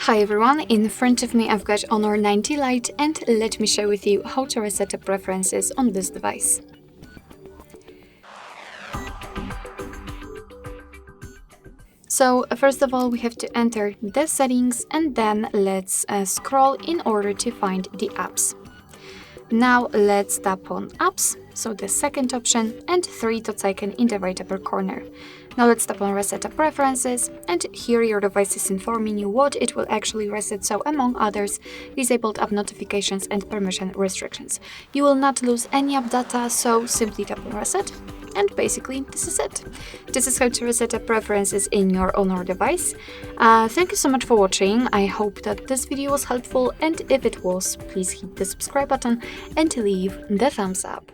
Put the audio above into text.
Hi everyone, in front of me I've got Honor 90 Lite and let me share with you how to reset the preferences on this device. So first of all we have to enter the settings and then let's scroll in order to find the apps. Now let's tap on apps, so the second option, and 3 dots icon in the right upper corner. Now let's tap on reset the preferences, and here your device is informing you what it will actually reset, so among others, disabled app notifications and permission restrictions. You will not lose any app data, so simply tap on reset. And basically, this is it. This is how to reset the preferences in your Honor device. Thank you so much for watching. I hope that this video was helpful, and if it was, please hit the subscribe button and leave the thumbs up.